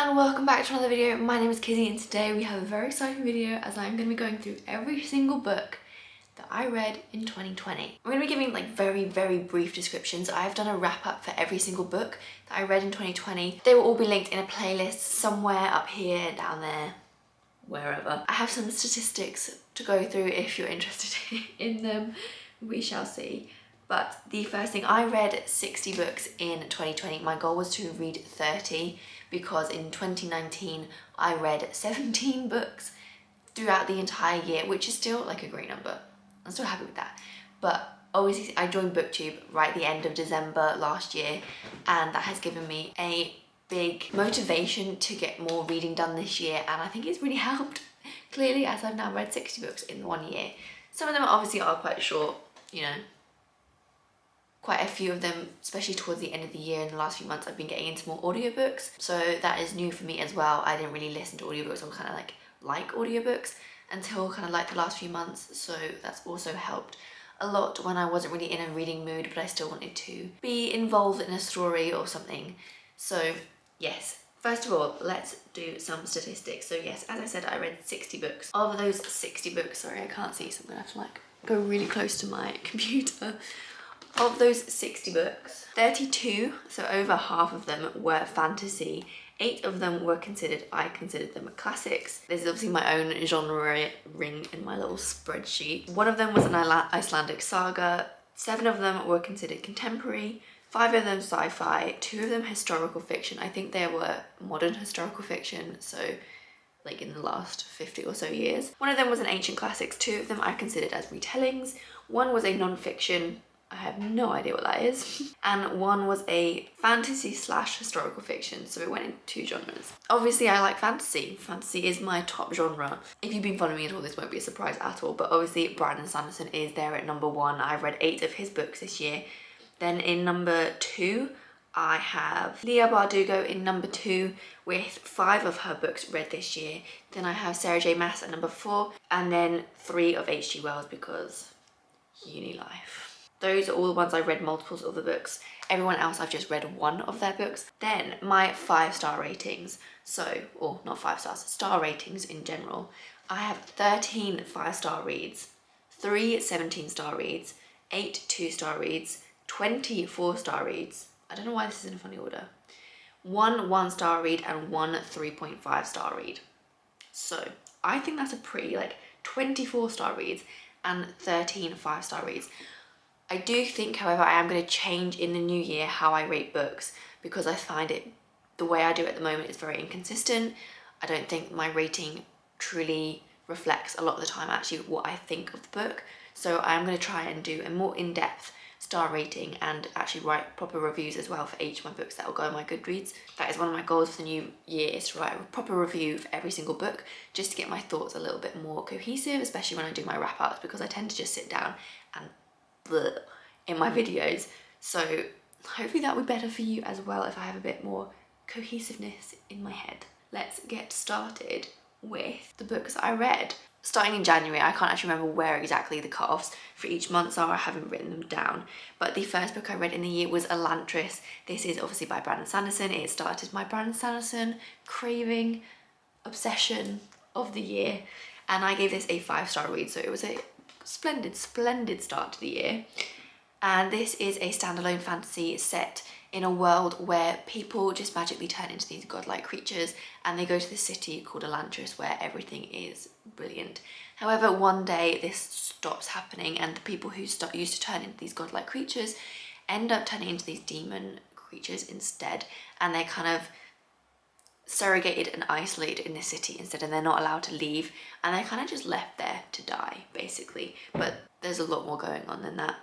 and welcome back to another video. My name is Kizzy and today we have a very exciting video as I'm going to be going through every single book that I read in 2020. I'm going to be giving like very brief descriptions. I've done a wrap up for every single book that I read in 2020. They will all be linked in a playlist somewhere up here, down there, wherever. I have some statistics to go through if you're interested in them. We shall see. But the first thing, I read 60 books in 2020. My goal was to read 30 because in 2019 I read 17 books throughout the entire year, which is still like a great number. I'm still happy with that. But obviously I joined BookTube right at the end of December last year, and that has given me a big motivation to get more reading done this year, and I think it's really helped, clearly, as I've now read 60 books in 1 year. Some of them obviously are quite short, you know. Quite a few of them, especially towards the end of the year in the last few months, I've been getting into more audiobooks. So that is new for me as well. I didn't really listen to audiobooks or kind of like audiobooks until kind of like the last few months. So that's also helped a lot when I wasn't really in a reading mood, but I still wanted to be involved in a story or something. So yes, first of all, let's do some statistics. So yes, as I said, I read 60 books. Of those 60 books, sorry, I can't see, so I'm gonna have to like go really close to my computer. Of those 60 books, 32, so over half of them, were fantasy. 8 of them were I considered them classics. This is obviously my own genre ring in my little spreadsheet. 1 of them was an Icelandic saga. 7 of them were considered contemporary. 5 of them sci-fi. 2 of them historical fiction. I think they were modern historical fiction, so like in the last 50 or so years. 1 of them was an ancient classics. 2 of them I considered as retellings. 1 was a non-fiction. I have no idea what that is. And 1 was a fantasy / historical fiction, so it went into 2 genres. Obviously I like fantasy. Fantasy is my top genre. If you've been following me at all, this won't be a surprise at all, but obviously Brandon Sanderson is there at number 1. I've read 8 of his books this year. Then in number 2, I have Leah Bardugo in number 2 with 5 of her books read this year. Then I have Sarah J Maas at number 4, and then 3 of H.G. Wells because uni life. Those are all the ones I read multiples of the books. Everyone else I've just read 1 of their books. Then my 5-star ratings. So, or not 5 stars, star ratings in general. I have 13 5-star reads, 3 17-star reads, 8 2-star reads, 20 4-star reads. I don't know why this is in a funny order. 1 1-star read and 1 3.5-star read. So I think that's a pretty, like, 24-star reads and 13 5-star reads. I do think, however, I am going to change in the new year how I rate books, because I find it, the way I do it at the moment is very inconsistent. I don't think my rating truly reflects a lot of the time actually what I think of the book. So I'm going to try and do a more in-depth star rating and actually write proper reviews as well for each of my books that will go on my Goodreads. That is one of my goals for the new year, is to write a proper review for every single book, just to get my thoughts a little bit more cohesive, especially when I do my wrap-ups, because I tend to just sit down and in my videos. So hopefully that will be better for you as well if I have a bit more cohesiveness in my head. Let's get started with the books I read. Starting in January, I can't actually remember where exactly the cut-offs for each month are. I haven't written them down. But the first book I read in the year was Elantris. This is obviously by Brandon Sanderson. It started my Brandon Sanderson craving obsession of the year. And I gave this a 5-star read, so it was a splendid start to the year. And this is a standalone fantasy set in a world where people just magically turn into these godlike creatures, and they go to this city called Elantris where everything is brilliant. However, one day this stops happening, and the people who used to turn into these godlike creatures end up turning into these demon creatures instead, and they're kind of surrogated and isolated in this city instead, and they're not allowed to leave, and they're kind of just left there to die basically. But there's a lot more going on than that,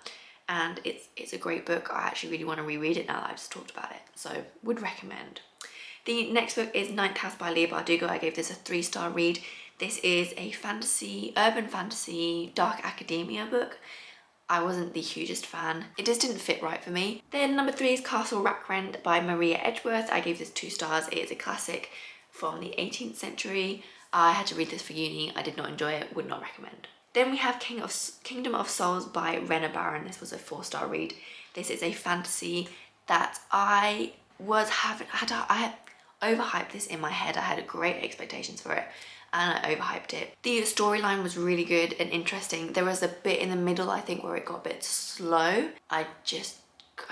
and it's a great book. I actually really want to reread it now that I've just talked about it, so would recommend. The next book is Nightcast by Leah Bardugo. I gave this a 3-star read. This is a fantasy, urban fantasy, dark academia book. I wasn't the hugest fan. It just didn't fit right for me. Then number 3 is Castle Rackrend by Maria Edgeworth. I gave this 2 stars. It is a classic from the 18th century. I had to read this for uni. I did not enjoy it, would not recommend. Then we have Kingdom of Souls by Rena Barron. This was a 4-star read. This is a fantasy that I overhyped this in my head. I had great expectations for it and I overhyped it. The storyline was really good and interesting. There was a bit in the middle, I think, where it got a bit slow. I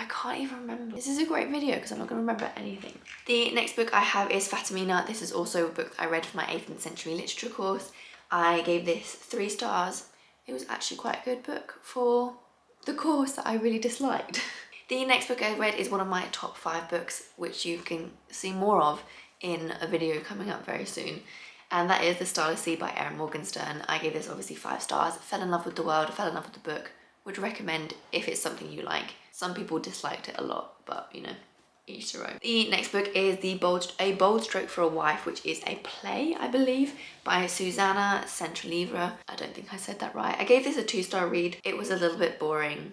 can't even remember. This is a great video because I'm not going to remember anything. The next book I have is Fatimina. This is also a book I read for my 18th century literature course. I gave this 3 stars. It was actually quite a good book for the course that I really disliked. The next book I read is one of my top 5 books, which you can see more of in a video coming up very soon. And that is The Starless Sea by Erin Morgenstern. I gave this obviously 5 stars. Fell in love with the world, fell in love with the book. Would recommend if it's something you like. Some people disliked it a lot, but you know, each their own. The next book is A Bold Stroke for a Wife, which is a play, I believe, by Susanna Centralivre. I don't think I said that right. I gave this a 2-star read. It was a little bit boring,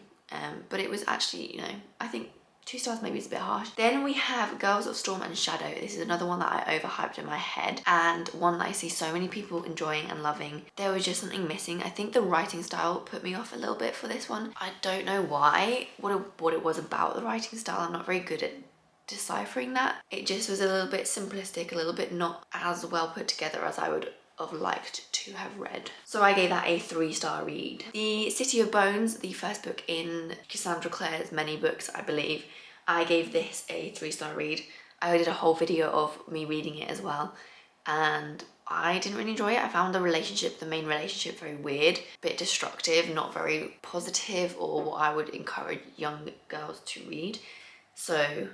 but it was actually, you know, I think 2 stars maybe is a bit harsh. Then we have Girls of Storm and Shadow. This is another one that I overhyped in my head and one that I see so many people enjoying and loving. There was just something missing. I think the writing style put me off a little bit for this one. I don't know why, what it was about the writing style. I'm not very good at deciphering that. It just was a little bit simplistic, a little bit not as well put together as I would have liked to have read. So I gave that a 3-star read. The City of Bones, the first book in Cassandra Clare's many books, I believe, I gave this a 3-star read. I did a whole video of me reading it as well, and I didn't really enjoy it. I found the main relationship very weird, a bit destructive, not very positive or what I would encourage young girls to read. So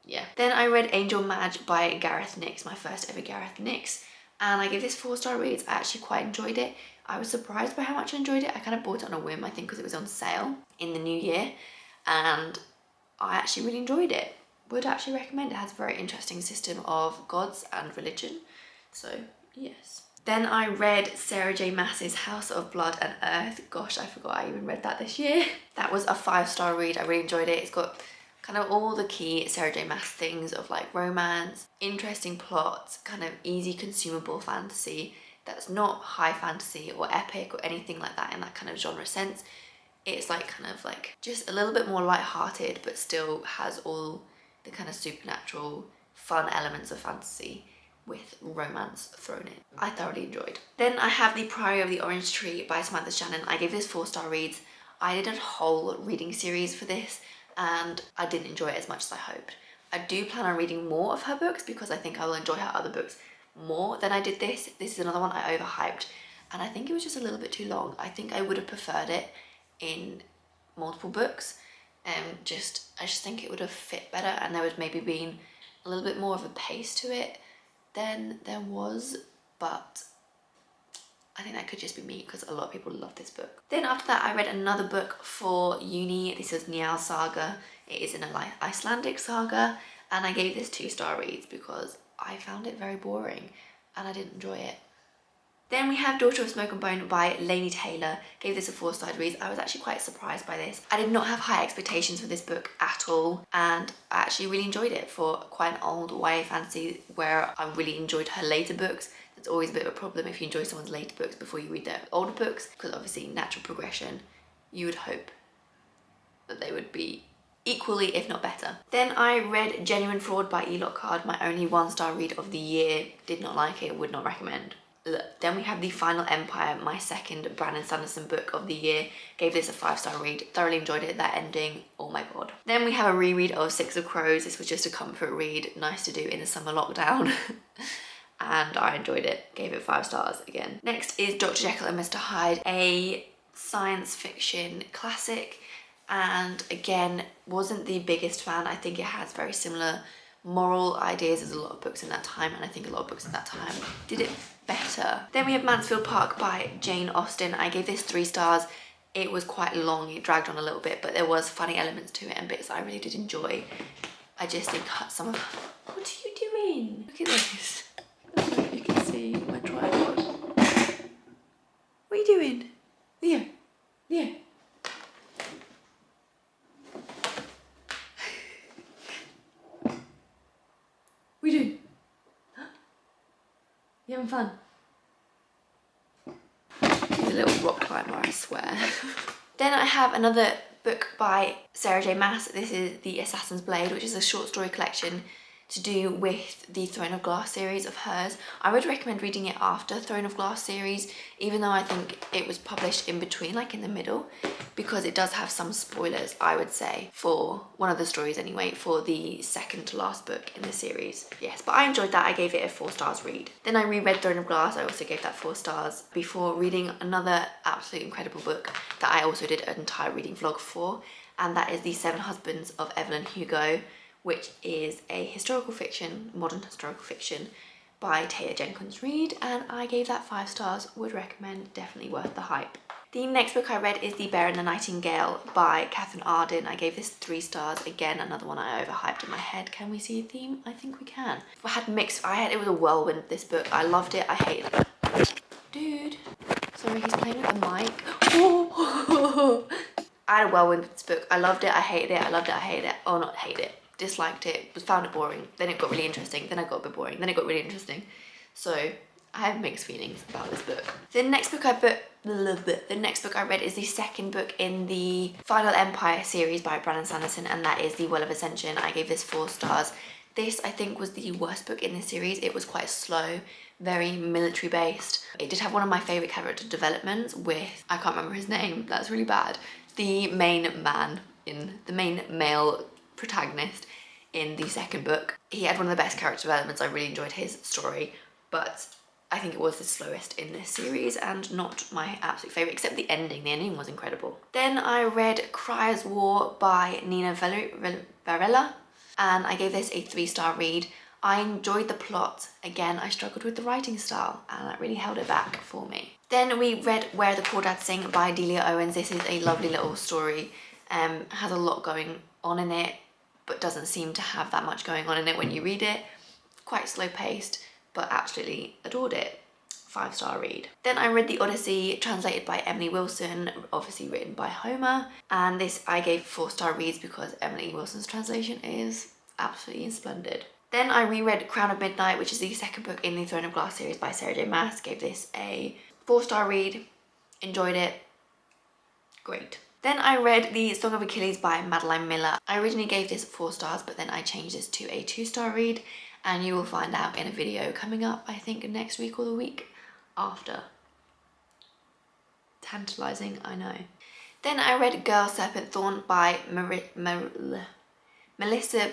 yeah. Then I read Angel Madge by Gareth Nix, my first ever Gareth Nix. And I gave this 4-star reads. I actually quite enjoyed it. I was surprised by how much I enjoyed it. I kind of bought it on a whim, I think, because it was on sale in the new year. And I actually really enjoyed it. Would actually recommend it. It has a very interesting system of gods and religion. So, yes. Then I read Sarah J Maas's House of Blood and Earth. Gosh, I forgot I even read that this year. That was a 5-star read. I really enjoyed it. It's got kind of all the key Sarah J Maas things of like romance, interesting plots, kind of easy consumable fantasy that's not high fantasy or epic or anything like that in that kind of genre sense. It's like kind of like just a little bit more light-hearted but still has all the kind of supernatural fun elements of fantasy with romance thrown in. I thoroughly enjoyed. Then I have The Priory of the Orange Tree by Samantha Shannon. I gave this 4-star reads. I did a whole reading series for this and I didn't enjoy it as much as I hoped. I do plan on reading more of her books because I think I will enjoy her other books more than I did this. This is another one I overhyped and I think it was just a little bit too long. I think I would have preferred it in multiple books. I just think it would have fit better and there would maybe been a little bit more of a pace to it than there was, but I think that could just be me because a lot of people love this book. Then after that I read another book for uni. This is Niall Saga. It is an Icelandic saga and I gave this 2-star reads because I found it very boring and I didn't enjoy it. Then we have Daughter of Smoke and Bone by Laini Taylor. Gave this a 4-star read. I was actually quite surprised by this. I did not have high expectations for this book at all and I actually really enjoyed it for quite an old YA fantasy where I really enjoyed her later books. It's always a bit of a problem if you enjoy someone's later books before you read their older books because obviously natural progression, you would hope that they would be equally if not better. Then I read Genuine Fraud by E. Lockhart, my only 1-star read of the year. Did not like it, would not recommend. Then we have The Final Empire, my second Brandon Sanderson book of the year. Gave this a 5-star read. Thoroughly enjoyed it. That ending, oh my god. Then we have a reread of Six of Crows. This was just a comfort read, nice to do in the summer lockdown. And I enjoyed it. Gave it 5 stars again. Next is Dr Jekyll and Mr Hyde, a science fiction classic. And again, wasn't the biggest fan. I think it has very similar moral ideas as a lot of books in that time, and I think a lot of books in that time did it better. Then we have Mansfield Park by Jane Austen. I gave this 3 stars. It was quite long, it dragged on a little bit, but there was funny elements to it and bits I really did enjoy. I just think some of... What are you doing? Look at this. I don't know if you can see my tripod. What are you doing? Leah. Leah. What are you doing? You having fun? He's a little rock climber, I swear. Then I have another book by Sarah J Maas. This is The Assassin's Blade, which is a short story collection. to do with the Throne of Glass series of hers. I would recommend reading it after Throne of Glass series, even though I think it was published in between, like in the middle, because it does have some spoilers, I would say, for one of the stories anyway, for the second to last book in the series. Yes, but I enjoyed that. I gave it a 4 stars read. Then I reread Throne of Glass. I also gave that 4 stars before reading another absolutely incredible book that I also did an entire reading vlog for, and that is The Seven Husbands of Evelyn Hugo, which is a historical fiction, modern historical fiction by Taylor Jenkins Reid, and I gave that 5 stars, would recommend, definitely worth the hype. The next book I read is The Bear and the Nightingale by Katherine Arden. I gave this 3 stars, again another one I overhyped in my head. Can we see a theme? I think we can. It was a whirlwind, this book. I loved it, I hated it. Dude, sorry, he's playing with the mic. Oh. I had a whirlwind with this book. I loved it, I hated it, I loved it, I hated it. Oh, not hate it. Disliked it, found it boring, then it got really interesting, then I got a bit boring, then it got really interesting. So I have mixed feelings about this book. The next book I read is the second book in the Final Empire series by Brandon Sanderson, and that is The Will of Ascension. I gave this 4 stars. This, I think, was the worst book in this series. It was quite slow, very military based. It did have one of my favourite character developments with, I can't remember his name, that's really bad, the main male protagonist in the second book. He had one of the best character developments. I really enjoyed his story, but I think it was the slowest in this series and not my absolute favourite, except the ending. The ending was incredible. Then I read Crier's War by Nina Varela, and I gave this a 3-star read. I enjoyed the plot. Again, I struggled with the writing style, and that really held it back for me. Then we read Where the Crawdads Sing by Delia Owens. This is a lovely little story. Has a lot going on in it, but doesn't seem to have that much going on in it when you read it. Quite slow paced, but absolutely adored it. 5-star read. Then I read The Odyssey, translated by Emily Wilson, obviously written by Homer, and this I gave 4-star reads because Emily Wilson's translation is absolutely splendid. Then I reread Crown of Midnight, which is the second book in the Throne of Glass series by Sarah J Maas. Gave this a 4-star read, enjoyed it, great. Then I read The Song of Achilles by Madeline Miller. I originally gave this 4 stars, but then I changed this to a 2-star read, and you will find out in a video coming up, I think next week or the week after. Tantalizing, I know. Then I read Girl Serpent Thorn by Melissa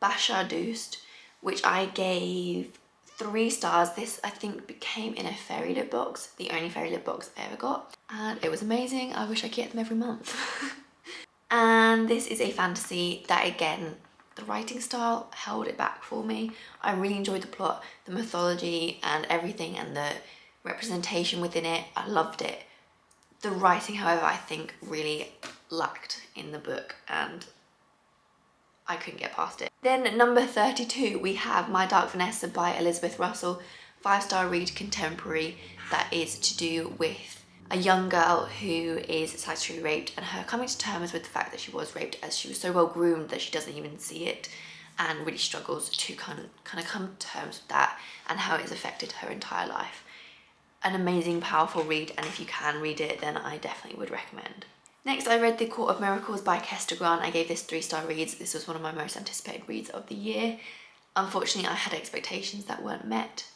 Bashardoost, which I gave 3 stars. This, I think, came in a fairy lit box, the only fairy lit box I ever got, and it was amazing. I wish I could get them every month. And this is a fantasy that, again, the writing style held it back for me. I really enjoyed the plot, the mythology and everything, and the representation within it. I loved it. The writing, however, I think really lacked in the book, and I couldn't get past it. Then number 32, we have My Dark Vanessa by Elizabeth Russell, 5-star read, contemporary, that is to do with a young girl who is sexually raped and her coming to terms with the fact that she was raped, as she was so well groomed that she doesn't even see it, and really struggles to kind of come to terms with that and how it's affected her entire life. An amazing, powerful read, and if you can read it, then I definitely would recommend. Next, I read The Court of Miracles by Kester. I gave this 3-star reads. This was one of my most anticipated reads of the year. Unfortunately, I had expectations that weren't met.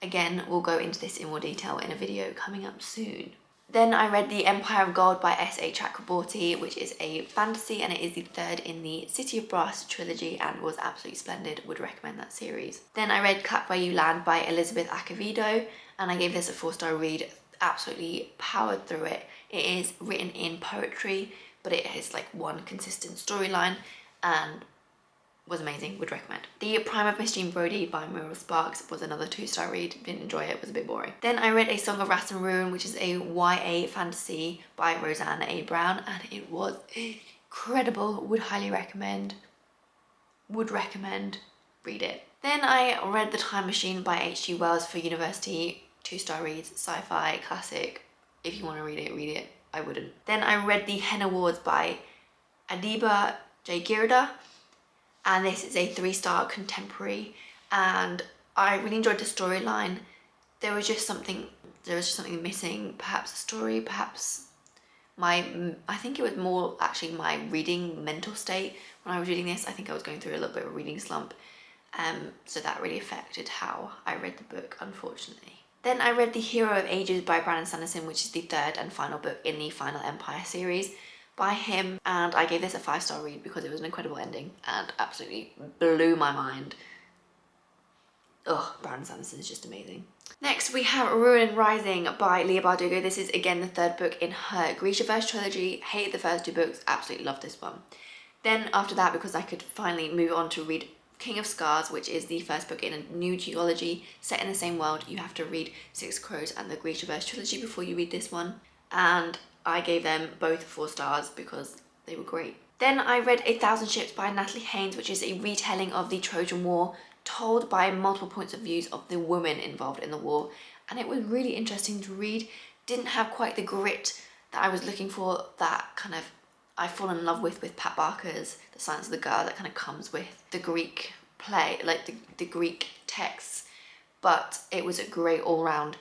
Again, we'll go into this in more detail in a video coming up soon. Then I read The Empire of Gold by S.A. Chakraborty, which is a fantasy, and it is the 3rd in the City of Brass trilogy and was absolutely splendid. Would recommend that series. Then I read Clap Where You Land by Elizabeth Acevedo, and I gave this a 4-star read. Absolutely powered through it. It is written in poetry, but it has like one consistent storyline and was amazing, would recommend. The Prime of Miss Jean Brodie by Muriel Sparks was another 2-star read, didn't enjoy it, was a bit boring. Then I read A Song of Wrath and Ruin, which is a YA fantasy by Rosanna A. Brown, and it was incredible, would highly recommend, read it. Then I read The Time Machine by H.G. Wells for university, 2-star reads, sci-fi, classic. If you want to read it, I wouldn't. Then I read The Hen Awards by Adiba J. Girda, and this is a 3-star contemporary, and I really enjoyed the storyline. There was just something missing, perhaps a story, perhaps I think it was more actually my reading mental state when I was reading this. I think I was going through a little bit of a reading slump, So that really affected how I read the book, unfortunately. Then I read The Hero of Ages by Brandon Sanderson, which is the third and final book in the Final Empire series by him, and I gave this a 5-star read because it was an incredible ending and absolutely blew my mind. Ugh, Brandon Sanderson is just amazing. Next we have Ruin Rising by Leah Bardugo. This is again the third book in her Grishaverse trilogy. Hated the first 2 books, absolutely loved this one. Then after that, because I could finally move on to read King of Scars, which is the first book in a new duology set in the same world, you have to read Six Crows and the Grishaverse trilogy before you read this one. And I gave them both 4 stars because they were great. Then I read 1,000 Ships by Natalie Haynes, which is a retelling of the Trojan War told by multiple points of views of the women involved in the war, and it was really interesting to read. Didn't have quite the grit that I was looking for, that kind of I fall in love with Pat Barker's The Silence of the Girl, that kind of comes with the Greek play, like the Greek texts, but it was a great all-round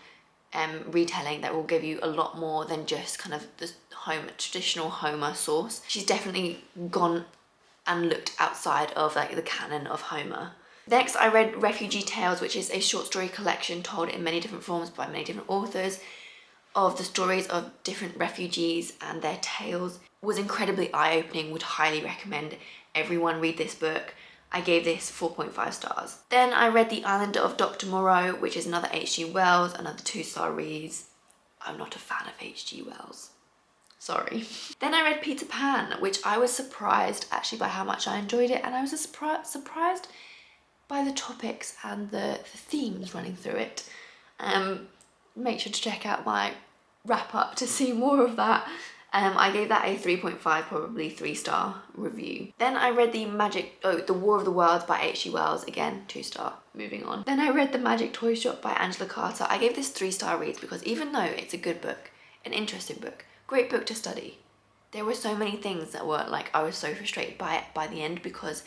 retelling that will give you a lot more than just kind of the traditional Homer source. She's definitely gone and looked outside of like the canon of Homer. Next I read Refugee Tales, which is a short story collection told in many different forms by many different authors of the stories of different refugees and their tales. It was incredibly eye-opening, would highly recommend everyone read this book. I gave this 4.5 stars. Then I read The Island of Dr Morrow, which is another H.G. Wells, another 2-star read. I'm not a fan of H.G. Wells. Sorry. Then I read Peter Pan, which I was surprised actually by how much I enjoyed it, and I was surprised by the topics and the themes running through it. Make sure to check out my wrap up to see more of that. I gave that a 3.5, probably 3-star review. Then I read The War of the Worlds by H.G. Wells, again 2-star, moving on. Then I read The Magic Toy Shop by Angela Carter. I gave this 3-star reads because even though it's a good book, an interesting book, great book to study, there were so many things that were like, I was so frustrated by it by the end because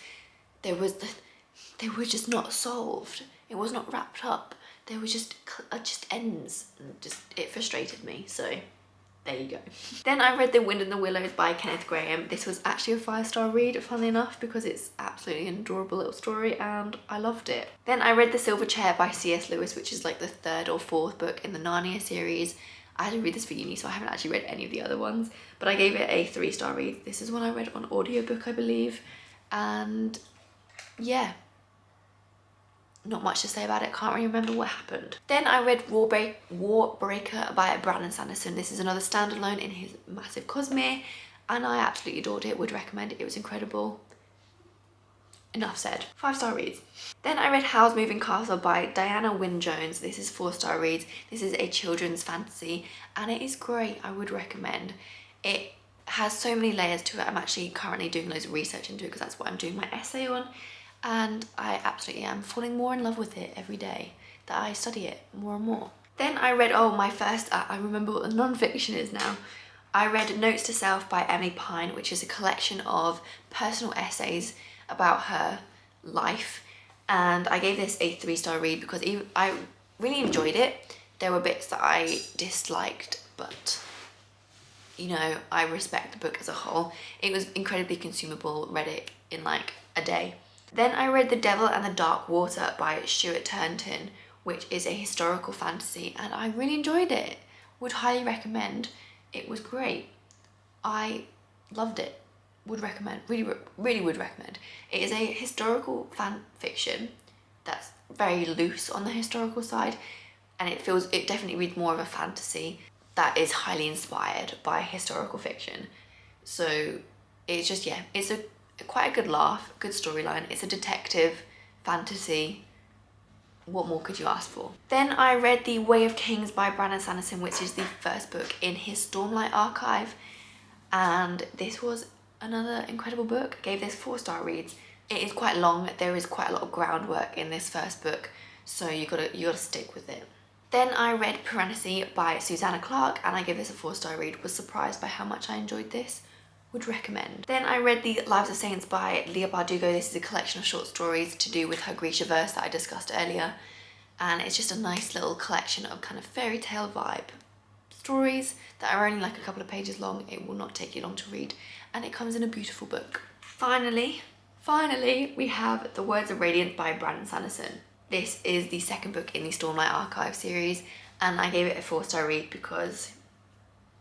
they were just not solved. It was not wrapped up. They were just ends, and it frustrated me, so there you go. Then I read The Wind and the Willows by Kenneth Grahame. This was actually a 5-star read, funnily enough, because it's absolutely an adorable little story and I loved it. Then I read The Silver Chair by C.S. Lewis, which is like the 3rd or 4th book in the Narnia series. I had to read this for uni, so I haven't actually read any of the other ones, but I gave it a 3-star read. This is one I read on audiobook, I believe, and yeah. Not much to say about it, can't really remember what happened. Then I read Warbreaker by Brandon Sanderson. This is another standalone in his massive Cosmere, and I absolutely adored it, would recommend it, it was incredible. Enough said. 5-star reads. Then I read Howl's Moving Castle by Diana Wynne Jones. This is 4-star reads. This is a children's fantasy, and it is great, I would recommend. It has so many layers to it. I'm actually currently doing loads of research into it because that's what I'm doing my essay on. And I absolutely am falling more in love with it every day that I study it more and more. Then I read, my first, I remember what the non-fiction is now. I read Notes to Self by Emily Pine, which is a collection of personal essays about her life. And I gave this a 3-star read because I really enjoyed it. There were bits that I disliked, but you know, I respect the book as a whole. It was incredibly consumable, read it in like a day. Then I read The Devil and the Dark Water by Stuart Turnton, which is a historical fantasy, and I really enjoyed it. Would highly recommend. It was great. I loved it. Would recommend. Really would recommend. It is a historical fan fiction that's very loose on the historical side, and it definitely reads more of a fantasy that is highly inspired by historical fiction. So it's just, yeah, it's quite a good laugh, good storyline. It's a detective fantasy. What more could you ask for? Then I read The Way of Kings by Brandon Sanderson, which is the first book in his Stormlight archive, and this was another incredible book. I gave this 4-star reads. It is quite long. There is quite a lot of groundwork in this first book, so you gotta stick with it. Then I read Piranesi by Susanna Clarke, and I gave this a 4-star read. Was surprised by how much I enjoyed this. Would recommend. Then I read The Lives of Saints by Leah Bardugo. This is a collection of short stories to do with her Grishaverse that I discussed earlier, and it's just a nice little collection of kind of fairy tale vibe stories that are only like a couple of pages long. It will not take you long to read, and it comes in a beautiful book. Finally, Finally, we have The Words of Radiance by Brandon Sanderson. This is the second book in the Stormlight Archive series, and I gave it a 4-star read because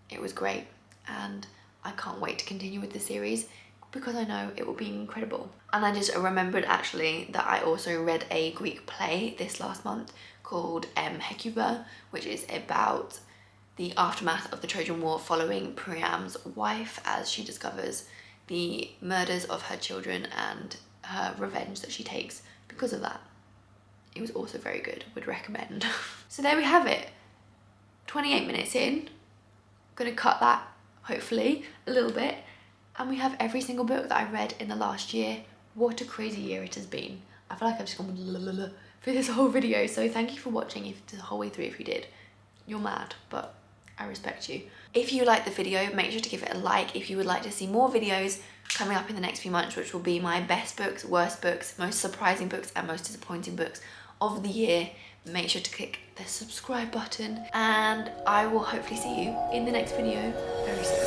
it was great, and I can't wait to continue with the series because I know it will be incredible. And I just remembered actually that I also read a Greek play this last month called Hecuba, which is about the aftermath of the Trojan War following Priam's wife as she discovers the murders of her children and her revenge that she takes because of that. It was also very good, would recommend. So there we have it, 28 minutes in. Gonna cut that, hopefully, a little bit. And we have every single book that I read in the last year. What a crazy year it has been. I feel like I've just gone through this whole video. So thank you for watching if the whole way through. If you did, you're mad, but I respect you. If you liked the video, make sure to give it a like. If you would like to see more videos coming up in the next few months, which will be my best books, worst books, most surprising books, and most disappointing books of the year, make sure to click the subscribe button, and I will hopefully see you in the next video very soon.